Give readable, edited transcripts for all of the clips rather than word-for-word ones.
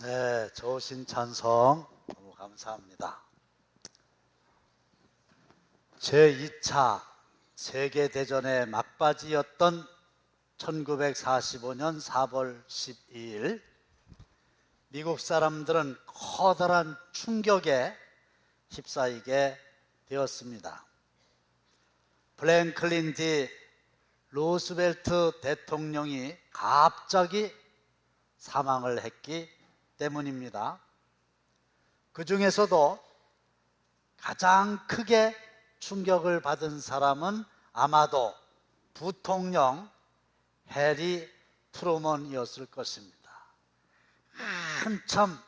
네, 좋으신 찬송 너무 감사합니다. 제2차 세계대전의 막바지였던 1945년 4월 12일, 미국 사람들은 커다란 충격에 휩싸이게 되었습니다. 프랭클린 디 루스벨트 대통령이 갑자기 사망을 했기 때문입니다. 그 중에서도 가장 크게 충격을 받은 사람은 아마도 부통령 해리 트루먼이었을 것입니다. 한참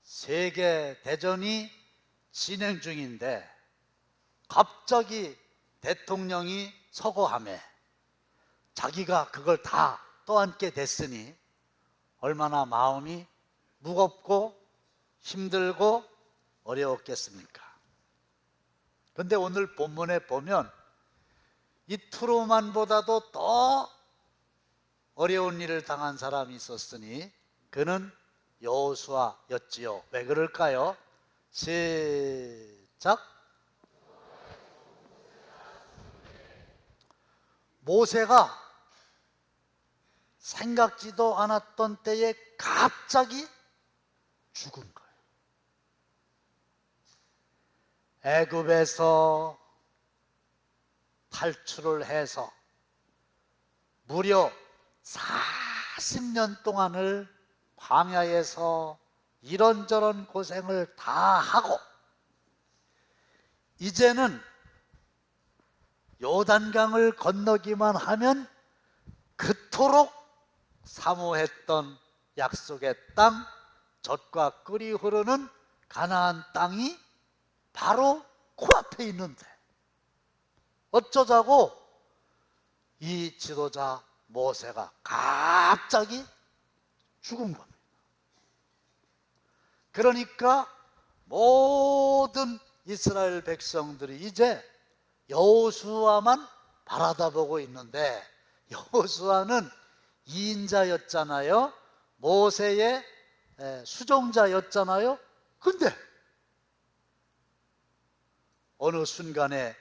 세계 대전이 진행 중인데 갑자기 대통령이 서거하며 자기가 그걸 다 떠안게 됐으니 얼마나 마음이 무겁고 힘들고 어려웠겠습니까? 그런데 오늘 본문에 보면 이 트루먼보다도 더 어려운 일을 당한 사람이 있었으니 그는 여호수아였지요. 왜 그럴까요? 시작. 모세가 생각지도 않았던 때에 갑자기 죽은 거예요. 애굽에서 탈출을 해서 무려 40년 동안을 광야에서 이런저런 고생을 다 하고 이제는 요단강을 건너기만 하면 그토록 사모했던 약속의 땅, 젖과 꿀이 흐르는 가나안 땅이 바로 코앞에 있는데 어쩌자고 이 지도자 모세가 갑자기 죽은 겁니다. 그러니까 모든 이스라엘 백성들이 이제 여호수아만 바라다보고 있는데, 여호수아는 2인자였잖아요. 모세의 수종자였잖아요. 근데 어느 순간에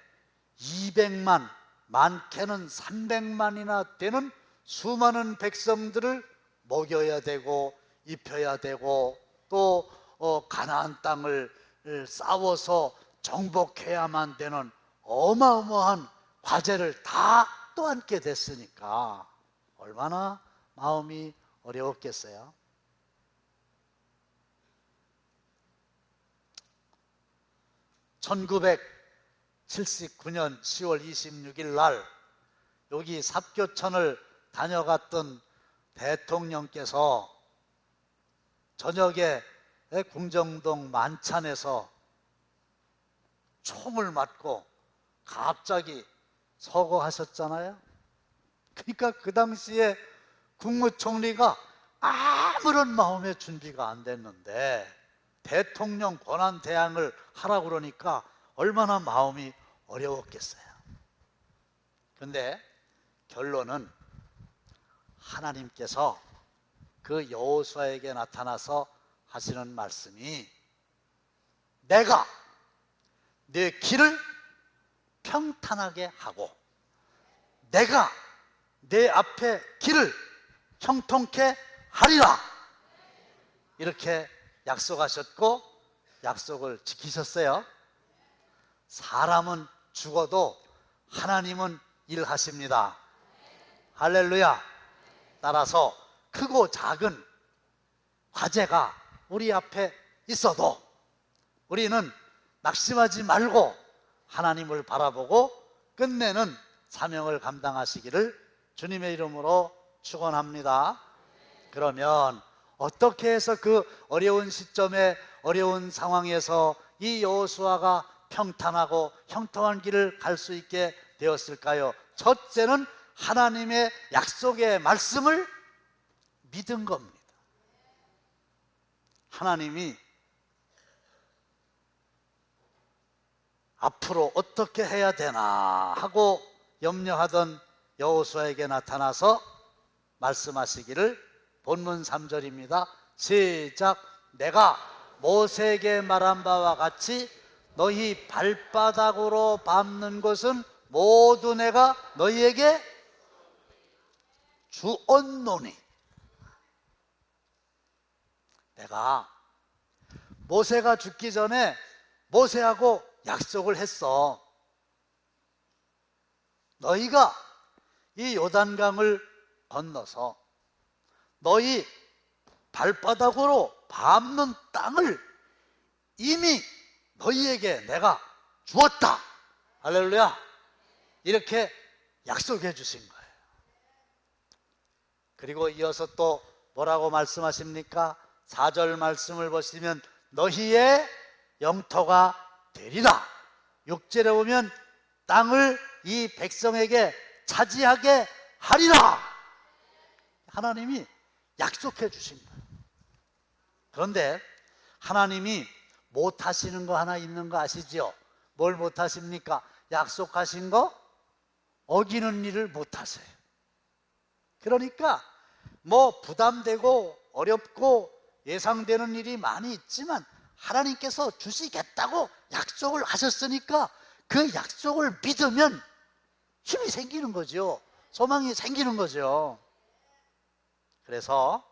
200만, 많게는 300만이나 되는 수많은 백성들을 먹여야 되고 입혀야 되고 또 가나안 땅을 싸워서 정복해야만 되는 어마어마한 과제를 다 떠안게 됐으니까 얼마나 마음이 어려웠겠어요. (1979년 10월 26일) 날 여기 삽교천을 다녀갔던 대통령께서 저녁에 궁정동 만찬에서 총을 맞고 갑자기 서거하셨잖아요. 그러니까 그 당시에 국무총리가 아무런 마음의 준비가 안 됐는데 대통령 권한대항을 하라고 그러니까 얼마나 마음이 어려웠겠어요. 그런데 결론은 하나님께서 그 여호수아에게 나타나서 하시는 말씀이 내가 내 길을 평탄하게 하고 내가 내 앞에 길을 형통케 하리라, 이렇게 약속하셨고 약속을 지키셨어요. 사람은 죽어도 하나님은 일하십니다. 할렐루야. 따라서 크고 작은 과제가 우리 앞에 있어도 우리는 낙심하지 말고 하나님을 바라보고 끝내는 사명을 감당하시기를 주님의 이름으로 축원합니다. 그러면 어떻게 해서 그 어려운 시점에 어려운 상황에서 이 여호수아가 평탄하고 형통한 길을 갈 수 있게 되었을까요? 첫째는 하나님의 약속의 말씀을 믿은 겁니다. 하나님이 앞으로 어떻게 해야 되나 하고 염려하던 여호수아에게 나타나서 말씀하시기를 본문 3절입니다. 시작. 내가 모세에게 말한 바와 같이 너희 발바닥으로 밟는 것은 모두 내가 너희에게 주었노니. 내가 모세가 죽기 전에 모세하고 약속을 했어. 너희가 이 요단강을 건너서 너희 발바닥으로 밟는 땅을 이미 너희에게 내가 주었다. 할렐루야. 이렇게 약속해 주신 거예요. 그리고 이어서 또 뭐라고 말씀하십니까? 4절 말씀을 보시면 너희의 영토가 되리라. 6절에 보면 땅을 이 백성에게 차지하게 하리라. 하나님이 약속해 주신 거예요. 그런데 하나님이 못하시는 거 하나 있는 거 아시죠? 뭘 못하십니까? 약속하신 거 어기는 일을 못하세요. 그러니까 뭐 부담되고 어렵고 예상되는 일이 많이 있지만 하나님께서 주시겠다고 약속을 하셨으니까 그 약속을 믿으면 힘이 생기는 거죠. 소망이 생기는 거죠. 그래서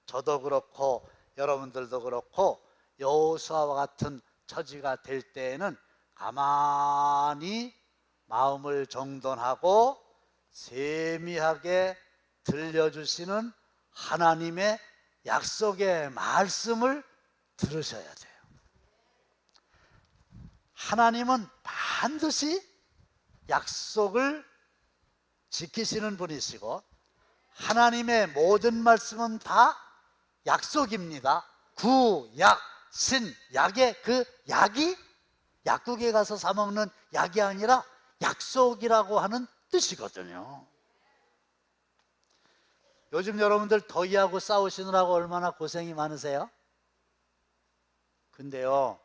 저도 그렇고 여러분들도 그렇고 여호수아와 같은 처지가 될 때에는 가만히 마음을 정돈하고 세미하게 들려주시는 하나님의 약속의 말씀을 들으셔야 돼요. 하나님은 반드시 약속을 지키시는 분이시고 하나님의 모든 말씀은 다 약속입니다. 구, 약, 신, 약의 그 약이 약국에 가서 사 먹는 약이 아니라 약속이라고 하는 뜻이거든요. 요즘 여러분들 더위하고 싸우시느라고 얼마나 고생이 많으세요? 근데요,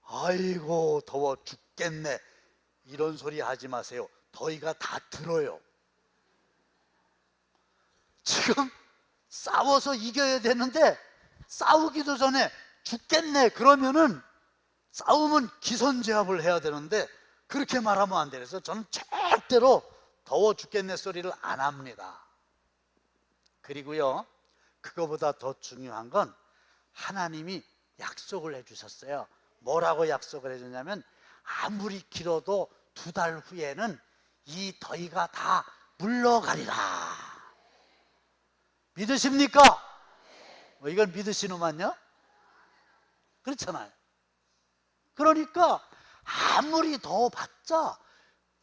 아이고 더워 죽겠네 이런 소리 하지 마세요. 더위가 다 들어요. 지금 싸워서 이겨야 되는데 싸우기도 전에 죽겠네 그러면은 싸우면 기선제압을 해야 되는데 그렇게 말하면 안 돼요. 그래서 저는 절대로 더워 죽겠네 소리를 안 합니다. 그리고요, 그거보다 더 중요한 건 하나님이 약속을 해주셨어요. 뭐라고 약속을 해주냐면 아무리 길어도 2달 후에는 이 더위가 다 물러가리라. 믿으십니까? 이걸 믿으시는만요? 그렇잖아요. 그러니까 아무리 더워봤자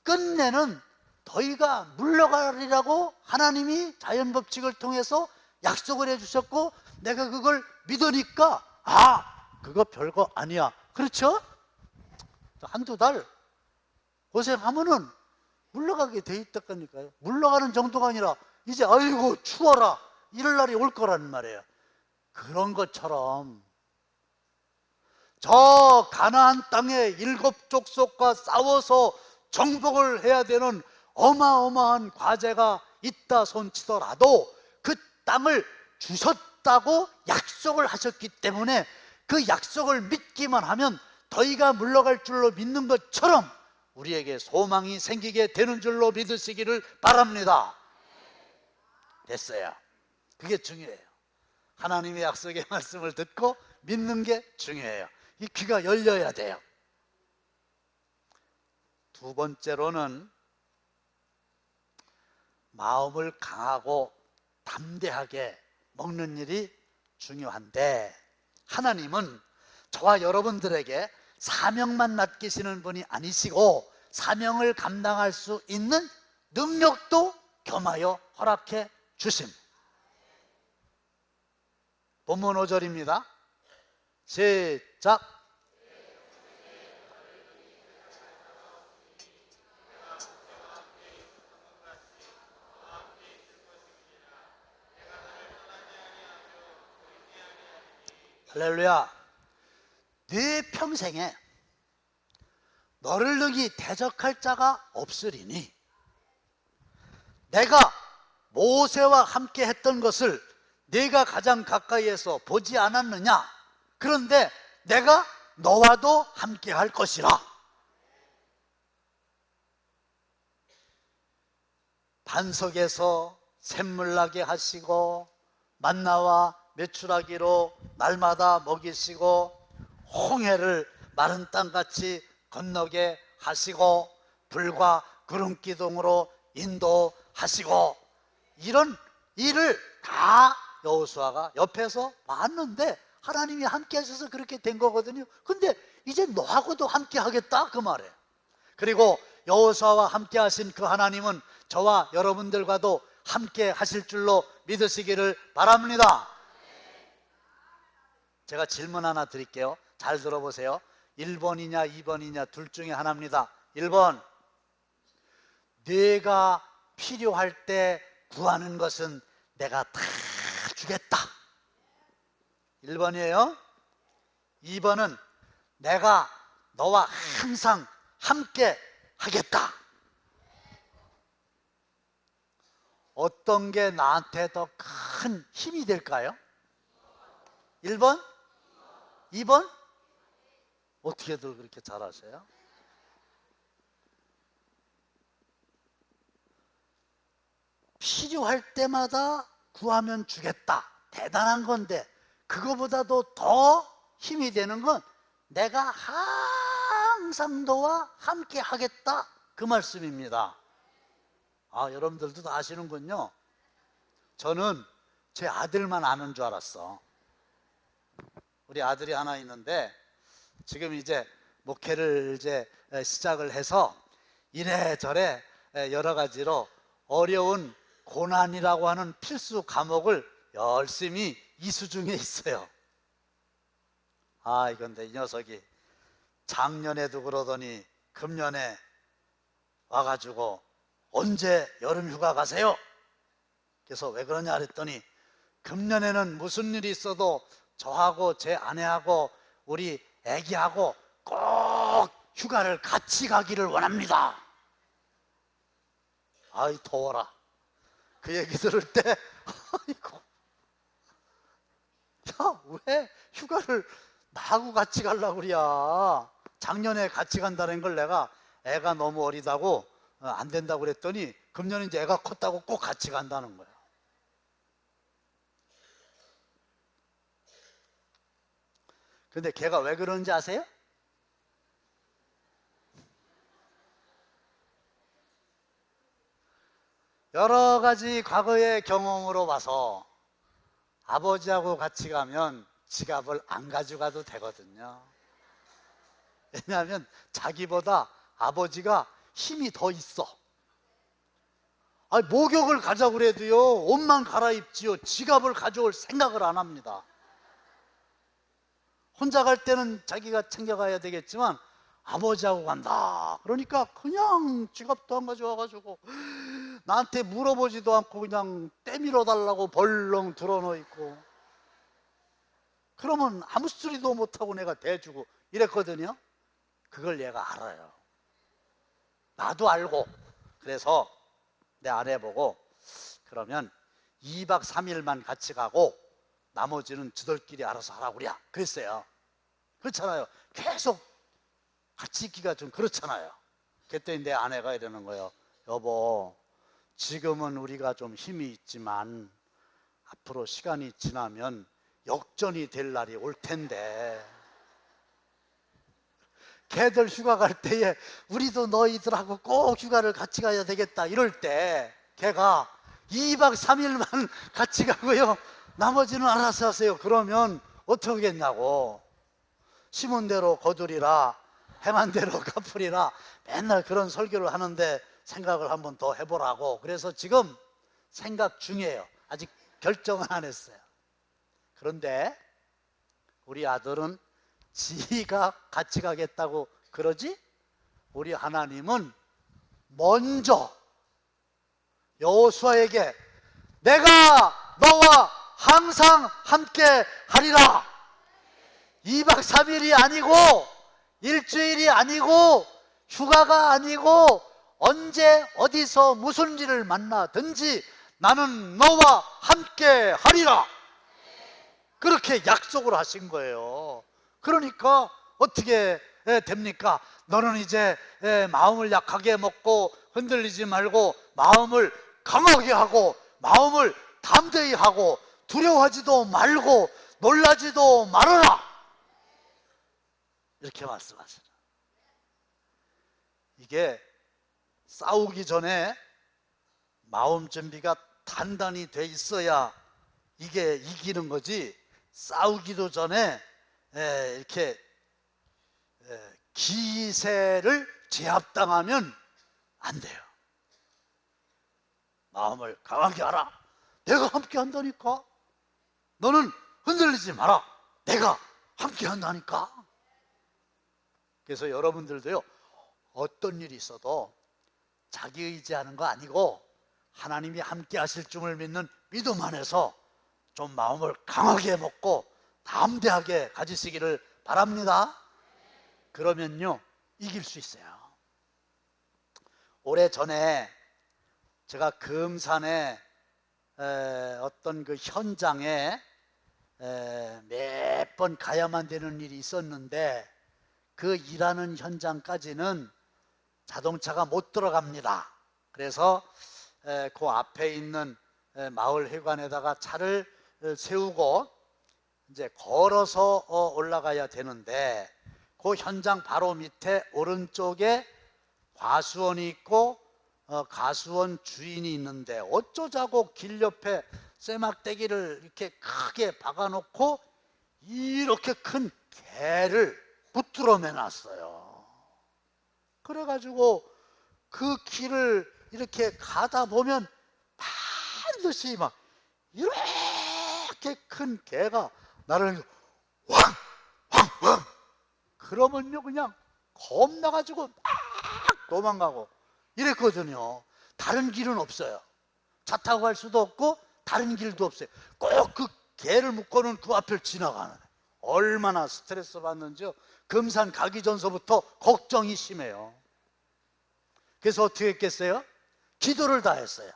끝내는 더위가 물러가리라고 하나님이 자연법칙을 통해서 약속을 해주셨고 내가 그걸 믿으니까 그거 별거 아니야. 그렇죠? 한두 달 고생하면은 물러가게 돼 있다니까요. 물러가는 정도가 아니라 이제 아이고 추워라 이럴 날이 올 거란 말이에요. 그런 것처럼 저 가나안 땅의 7 족속과 싸워서 정복을 해야 되는 어마어마한 과제가 있다 손치더라도 그 땅을 주셨다고 약속을 하셨기 때문에 그 약속을 믿기만 하면 더위가 물러갈 줄로 믿는 것처럼 우리에게 소망이 생기게 되는 줄로 믿으시기를 바랍니다. 됐어요. 그게 중요해요. 하나님의 약속의 말씀을 듣고 믿는 게 중요해요. 이 귀가 열려야 돼요. 두 번째로는 마음을 강하고 담대하게 먹는 일이 중요한데 하나님은 저와 여러분들에게 사명만 맡기시는 분이 아니시고 사명을 감당할 수 있는 능력도 겸하여 허락해 주심. 본문 5절입니다. 시작. 할렐루야. 네 평생에 너를 능히 대적할 자가 없으리니 내가 모세와 함께 했던 것을 네가 가장 가까이에서 보지 않았느냐? 그런데 내가 너와도 함께 할 것이라. 반석에서 샘물 나게 하시고 만나와 메추라기로 날마다 먹이시고 홍해를 마른 땅같이 건너게 하시고 불과 구름 기둥으로 인도하시고, 이런 일을 다 여호수아가 옆에서 봤는데 하나님이 함께 하셔서 그렇게 된 거거든요. 근데 이제 너하고도 함께 하겠다 그 말이에요. 그리고 여호수아와 함께 하신 그 하나님은 저와 여러분들과도 함께 하실 줄로 믿으시기를 바랍니다. 제가 질문 하나 드릴게요. 잘 들어보세요. 1번이냐 2번이냐 둘 중에 하나입니다. 1번, 네가 필요할 때 구하는 것은 내가 다 주겠다. 1번이에요. 2번은 내가 너와 항상 함께 하겠다. 어떤 게 나한테 더 큰 힘이 될까요? 1번? 2번? 어떻게들 그렇게 잘하세요? 필요할 때마다 구하면 주겠다. 대단한 건데, 그거보다도 더 힘이 되는 건 내가 항상 너와 함께 하겠다 그 말씀입니다. 아, 여러분들도 다 아시는군요. 저는 제 아들만 아는 줄 알았어. 우리 아들이 하나 있는데 지금 이제 목회를 이제 시작을 해서 이래저래 여러 가지로 어려운 고난이라고 하는 필수 과목을 열심히 이수 중에 있어요. 아, 이건데 이 녀석이 작년에도 그러더니 금년에 와가지고 언제 여름 휴가 가세요? 그래서 왜 그러냐 그랬더니 금년에는 무슨 일이 있어도 저하고 제 아내하고 우리 애기하고 꼭 휴가를 같이 가기를 원합니다. 아이, 더워라. 그 얘기 들을 때 아이고, 야, 왜 휴가를 나하고 같이 가려고 그래야. 작년에 같이 간다는 걸 내가 애가 너무 어리다고 안 된다고 그랬더니 금년에 이제 애가 컸다고 꼭 같이 간다는 거야. 근데 걔가 왜 그러는지 아세요? 여러 가지 과거의 경험으로 봐서 아버지하고 같이 가면 지갑을 안 가져가도 되거든요. 왜냐하면 자기보다 아버지가 힘이 더 있어. 아니, 목욕을 가자고 그래도요, 옷만 갈아입지요, 지갑을 가져올 생각을 안 합니다. 혼자 갈 때는 자기가 챙겨가야 되겠지만 아버지하고 간다 그러니까 그냥 지갑도 안 가져와가지고 나한테 물어보지도 않고 그냥 때밀어 달라고 벌렁 들어놓고 있고, 그러면 아무 소리도 못하고 내가 대주고 이랬거든요. 그걸 얘가 알아요. 나도 알고. 그래서 내 아내 보고 그러면 2박 3일만 같이 가고 나머지는 저들끼리 알아서 하라고 그래. 그랬어요. 그렇잖아요. 계속 같이 있기가 좀 그렇잖아요. 그랬더니 내 아내가 이러는 거예요. 여보, 지금은 우리가 좀 힘이 있지만 앞으로 시간이 지나면 역전이 될 날이 올 텐데 걔들 휴가 갈 때에 우리도 너희들하고 꼭 휴가를 같이 가야 되겠다 이럴 때 걔가 2박 3일만 같이 가고요, 나머지는 알아서 하세요. 그러면 어떻게 하겠냐고. 심은 대로 거두리라 행한 대로 갚으리라, 맨날 그런 설교를 하는데 생각을 한번 더 해보라고. 그래서 지금 생각 중이에요. 아직 결정은 안 했어요. 그런데 우리 아들은 지가 같이 가겠다고 그러지, 우리 하나님은 먼저 여호수아에게 내가 너와 항상 함께 하리라. 2박 3일이 아니고 일주일이 아니고 휴가가 아니고 언제 어디서 무슨 일을 만나든지 나는 너와 함께 하리라. 그렇게 약속을 하신 거예요. 그러니까 어떻게 됩니까? 너는 이제 마음을 약하게 먹고 흔들리지 말고 마음을 강하게 하고 마음을 담대히 하고 두려워하지도 말고 놀라지도 말아라, 이렇게 말씀하시죠. 이게 싸우기 전에 마음 준비가 단단히 돼 있어야 이게 이기는 거지, 싸우기도 전에 이렇게 기세를 제압당하면 안 돼요. 마음을 강하게 하라. 내가 함께 한다니까. 너는 흔들리지 마라. 내가 함께 한다니까. 그래서 여러분들도요, 어떤 일이 있어도 자기 의지하는 거 아니고 하나님이 함께 하실 줄을 믿는 믿음 안에서 좀 마음을 강하게 먹고 담대하게 가지시기를 바랍니다. 그러면요, 이길 수 있어요. 오래전에 제가 금산에 어떤 그 현장에 몇 번 가야만 되는 일이 있었는데, 그 일하는 현장까지는 자동차가 못 들어갑니다. 그래서 그 앞에 있는 마을 회관에다가 차를 세우고 이제 걸어서 올라가야 되는데, 그 현장 바로 밑에 오른쪽에 과수원이 있고 가수원 주인이 있는데, 어쩌자고 길 옆에 쇠막대기를 이렇게 크게 박아놓고 이렇게 큰 개를 붙들어 매놨어요. 그래가지고 그 길을 이렇게 가다 보면 반드시 막 이렇게 큰 개가 나를 왕왕왕 그러면요 그냥 겁나가지고 막 도망가고 이랬거든요. 다른 길은 없어요. 차 타고 갈 수도 없고 다른 길도 없어요. 꼭 그 개를 묶어놓은 그 앞을 지나가는, 얼마나 스트레스 받는지요. 금산 가기 전서부터 걱정이 심해요. 그래서 어떻게 했겠어요? 기도를 다 했어요.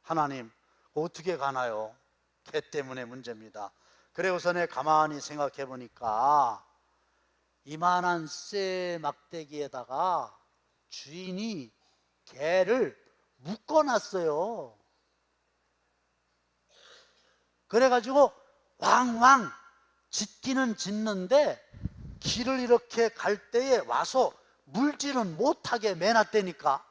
하나님, 어떻게 가나요? 개 때문에 문제입니다. 그래서는 가만히 생각해 보니까 이만한 쇠 막대기에다가 주인이 개를 묶어놨어요. 그래가지고 왕왕 짖기는 짖는데 길을 이렇게 갈 때에 와서 물지는 못하게 매놨다니까.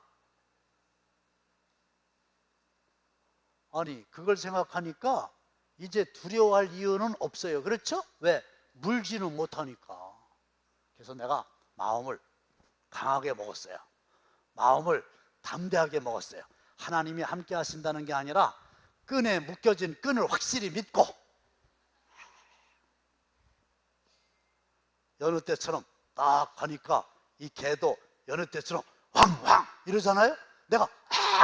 아니, 그걸 생각하니까 이제 두려워할 이유는 없어요. 그렇죠? 왜? 물지는 못하니까. 그래서 내가 마음을 강하게 먹었어요. 마음을 담대하게 먹었어요. 하나님이 함께 하신다는 게 아니라 끈에 묶여진 끈을 확실히 믿고, 여느 때처럼 딱 가니까 이 개도 여느 때처럼 왕왕 이러잖아요. 내가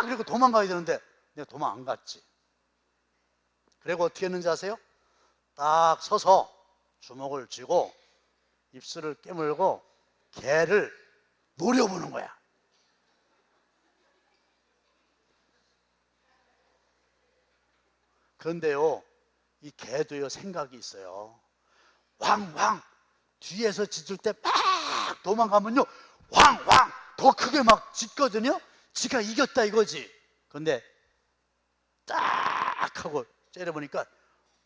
그리고 도망가야 되는데 내가 도망 안 갔지. 그리고 어떻게 했는지 아세요? 딱 서서 주먹을 쥐고 입술을 깨물고 개를 노려보는 거야. 그런데요, 이 개도요 생각이 있어요. 왕왕 뒤에서 짖을 때 막 도망가면요 왕왕 더 크게 막 짖거든요. 지가 이겼다 이거지. 그런데 딱 하고 째려보니까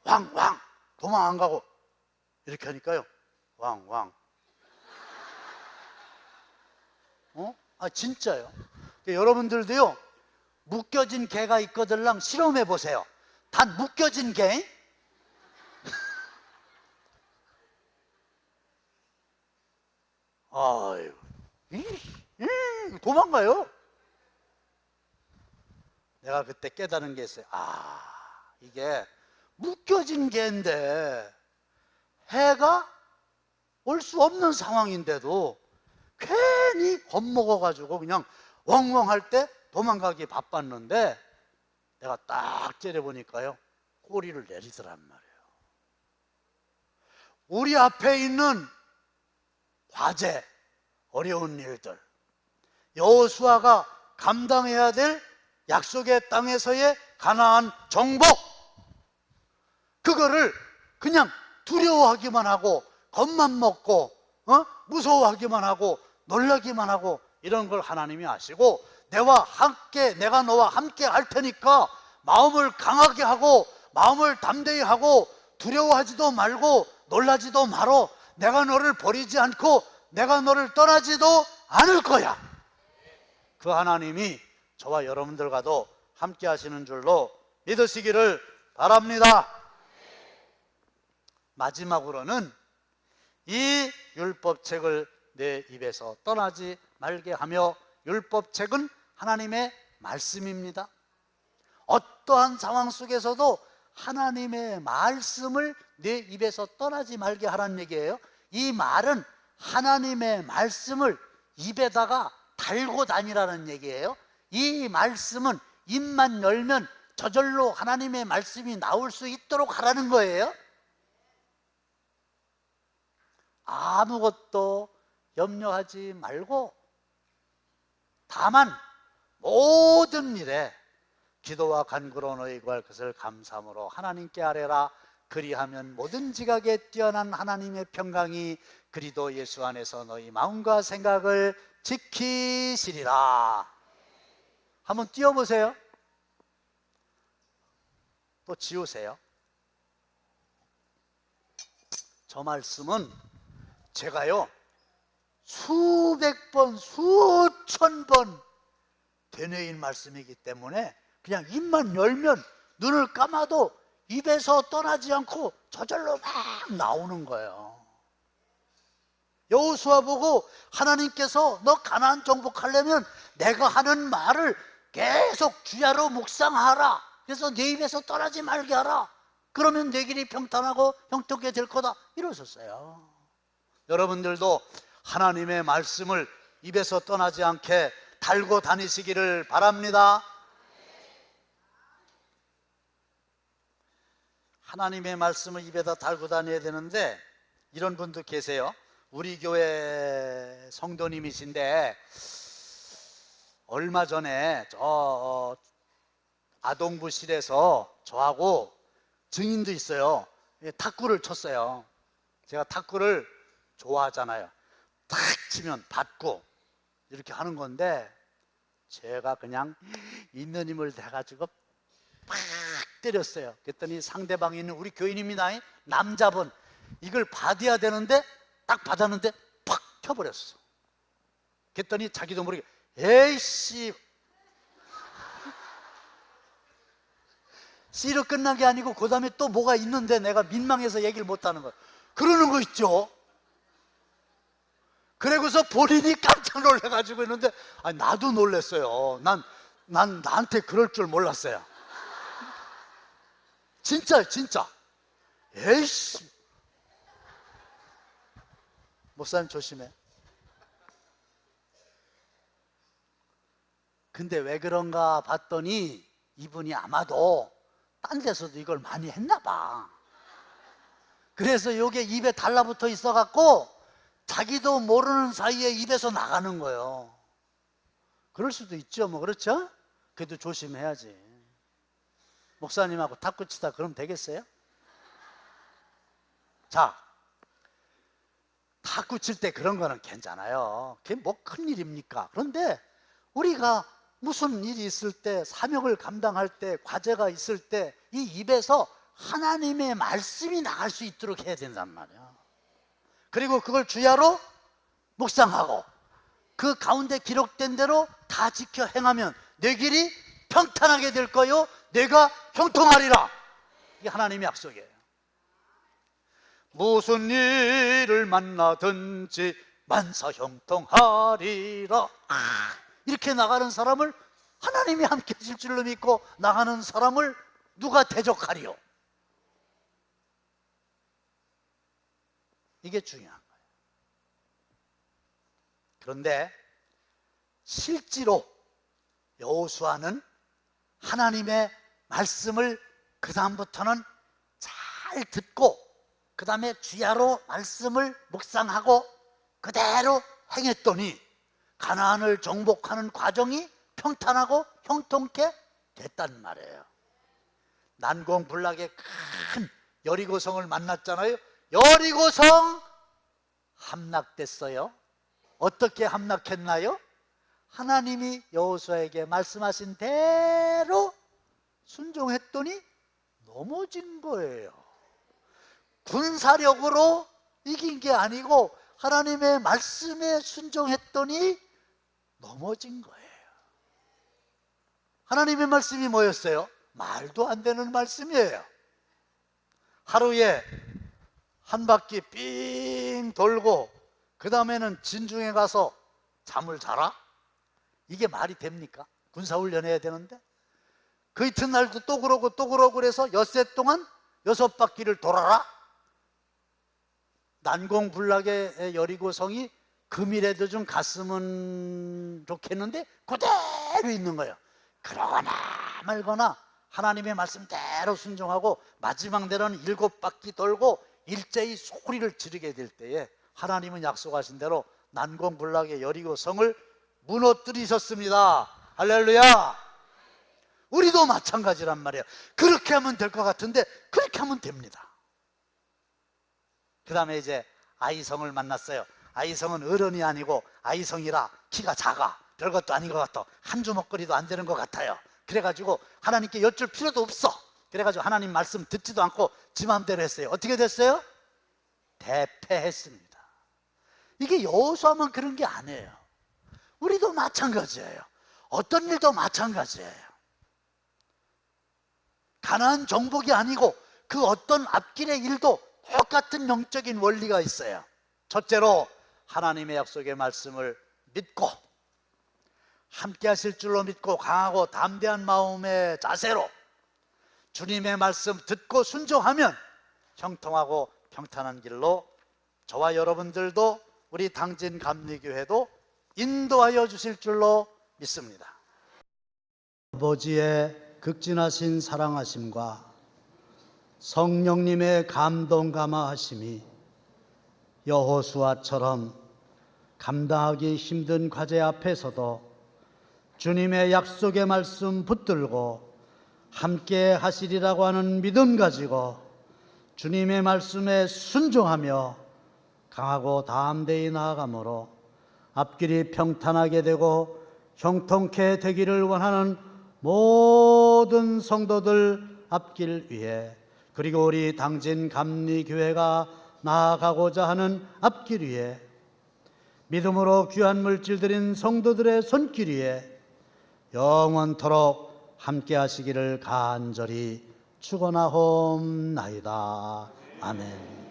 왕왕 도망 안 가고 이렇게 하니까요 왕왕. 아 진짜요. 여러분들도요 묶여진 개가 있거들랑 실험해 보세요. 단 묶여진 개, 아유, 도망가요. 내가 그때 깨달은 게 있어요. 아, 이게 묶여진 개인데 해가 올 수 없는 상황인데도 괜히 겁먹어가지고 그냥 웡웡할 때 도망가기 바빴는데, 내가 딱 째려보니까요 꼬리를 내리더란 말이에요. 우리 앞에 있는 과제, 어려운 일들, 여호수아가 감당해야 될 약속의 땅에서의 가나안 정복, 그거를 그냥 두려워하기만 하고 겁만 먹고 무서워하기만 하고 놀라기만 하고 이런 걸 하나님이 아시고, 내가 너와 함께 할 테니까 마음을 강하게 하고 마음을 담대히 하고 두려워하지도 말고 놀라지도 말어. 내가 너를 버리지 않고 내가 너를 떠나지도 않을 거야. 그 하나님이 저와 여러분들과도 함께 하시는 줄로 믿으시기를 바랍니다. 마지막으로는 이 율법책을 내 입에서 떠나지 말게 하며, 율법책은 하나님의 말씀입니다. 어떠한 상황 속에서도 하나님의 말씀을 내 입에서 떠나지 말게 하라는 얘기예요. 이 말은 하나님의 말씀을 입에다가 달고 다니라는 얘기예요. 이 말씀은 입만 열면 저절로 하나님의 말씀이 나올 수 있도록 하라는 거예요. 아무것도 염려하지 말고 다만 모든 일에 기도와 간구로 너희 구할 것을 감사함으로 하나님께 아뢰라. 그리하면 모든 지각에 뛰어난 하나님의 평강이 그리스도 예수 안에서 너희 마음과 생각을 지키시리라. 한번 띄워보세요. 또 지우세요. 저 말씀은 제가요 수백 번, 수천 번 되뇌인 말씀이기 때문에 그냥 입만 열면, 눈을 감아도 입에서 떠나지 않고 저절로 막 나오는 거예요. 여호수아 보고 하나님께서 너 가나안 정복하려면 내가 하는 말을 계속 주야로 묵상하라. 그래서 내 입에서 떠나지 말게 하라. 그러면 내 길이 평탄하고 형통하게 될 거다, 이러셨어요. 여러분들도 하나님의 말씀을 입에서 떠나지 않게 달고 다니시기를 바랍니다. 하나님의 말씀을 입에다 달고 다녀야 되는데, 이런 분도 계세요. 우리 교회 성도님이신데 얼마 전에 저 아동부실에서 저하고 증인도 있어요. 탁구를 쳤어요. 제가 탁구를 좋아하잖아요. 탁 치면 받고 이렇게 하는 건데, 제가 그냥 있는 힘을 대가지고 팍 때렸어요. 그랬더니 상대방에 있는 우리 교인입니다. 남자분, 이걸 받아야 되는데 딱 받았는데 팍 켜버렸어. 그랬더니 자기도 모르게 에이씨, C로 끝난 게 아니고 그 다음에 또 뭐가 있는데 내가 민망해서 얘기를 못하는 거야. 그러는 거 있죠. 그러고서 본인이 깜짝 놀라가지고 있는데, 아니, 나도 놀랐어요. 난 나한테 그럴 줄 몰랐어요. 진짜 에이씨. 목사님 조심해. 근데 왜 그런가 봤더니 이분이 아마도 딴 데서도 이걸 많이 했나 봐. 그래서 이게 입에 달라붙어 있어갖고 자기도 모르는 사이에 입에서 나가는 거예요. 그럴 수도 있죠, 뭐. 그렇죠? 그래도 조심해야지. 목사님하고 탁구 치다 그럼 되겠어요? 자, 탁구 칠 때 그런 거는 괜찮아요. 그게 뭐 큰일입니까? 그런데 우리가 무슨 일이 있을 때, 사명을 감당할 때, 과제가 있을 때 이 입에서 하나님의 말씀이 나갈 수 있도록 해야 된단 말이야. 그리고 그걸 주야로 묵상하고 그 가운데 기록된 대로 다 지켜 행하면 내 길이 평탄하게 될 거요, 내가 형통하리라. 이게 하나님의 약속이에요. 무슨 일을 만나든지 만사 형통하리라. 이렇게 나가는 사람을 하나님이 함께 하실 줄로 믿고 나가는 사람을 누가 대적하리요? 이게 중요한 거예요. 그런데 실제로 여호수아는 하나님의 말씀을 그 다음부터는 잘 듣고 그 다음에 주야로 말씀을 묵상하고 그대로 행했더니 가나안을 정복하는 과정이 평탄하고 형통케 됐단 말이에요. 난공불락의 큰 여리고성을 만났잖아요. 여리고성 함락됐어요. 어떻게 함락했나요? 하나님이 여호수아에게 말씀하신 대로 순종했더니 넘어진 거예요. 군사력으로 이긴 게 아니고 하나님의 말씀에 순종했더니 넘어진 거예요. 하나님의 말씀이 뭐였어요? 말도 안 되는 말씀이에요. 하루에 한 바퀴 삥 돌고 그 다음에는 진중에 가서 잠을 자라? 이게 말이 됩니까? 군사훈련 해야 되는데. 그 이튿날도 또 그러고 또 그러고 그래서 엿새 동안 6바퀴를 돌아라? 난공불락의 여리고성이 금이라도 좀 갔으면 좋겠는데 그대로 있는 거예요. 그러거나 말거나 하나님의 말씀대로 순종하고 마지막 내로는 7바퀴 돌고 일제히 소리를 지르게 될 때에 하나님은 약속하신 대로 난공불락의 여리고성을 무너뜨리셨습니다. 할렐루야. 우리도 마찬가지란 말이에요. 그렇게 하면 될 것 같은데 그렇게 하면 됩니다. 그 다음에 이제 아이성을 만났어요. 아이성은 어른이 아니고 아이성이라 키가 작아. 별것도 아닌 것 같아. 한 주먹거리도 안 되는 것 같아요. 그래가지고 하나님께 여쭐 필요도 없어. 그래가지고 하나님 말씀 듣지도 않고 지 맘대로 했어요. 어떻게 됐어요? 대패했습니다. 이게 여호수아만 그런 게 아니에요. 우리도 마찬가지예요. 어떤 일도 마찬가지예요. 가나안 정복이 아니고 그 어떤 앞길의 일도 똑같은 영적인 원리가 있어요. 첫째로 하나님의 약속의 말씀을 믿고 함께 하실 줄로 믿고 강하고 담대한 마음의 자세로 주님의 말씀 듣고 순종하면 형통하고 평탄한 길로 저와 여러분들도 우리 당진감리교회도 인도하여 주실 줄로 믿습니다. 아버지의 극진하신 사랑하심과 성령님의 감동 감화하심이 여호수아처럼 감당하기 힘든 과제 앞에서도 주님의 약속의 말씀 붙들고 함께 하시리라고 하는 믿음 가지고 주님의 말씀에 순종하며 강하고 담대히 나아가므로 앞길이 평탄하게 되고 형통케 되기를 원하는 모든 성도들 앞길 위에, 그리고 우리 당진감리교회가 나아가고자 하는 앞길 위에, 믿음으로 귀한 물질 드린 성도들의 손길 위에 영원토록 함께 하시기를 간절히 축원하옵나이다. 아멘.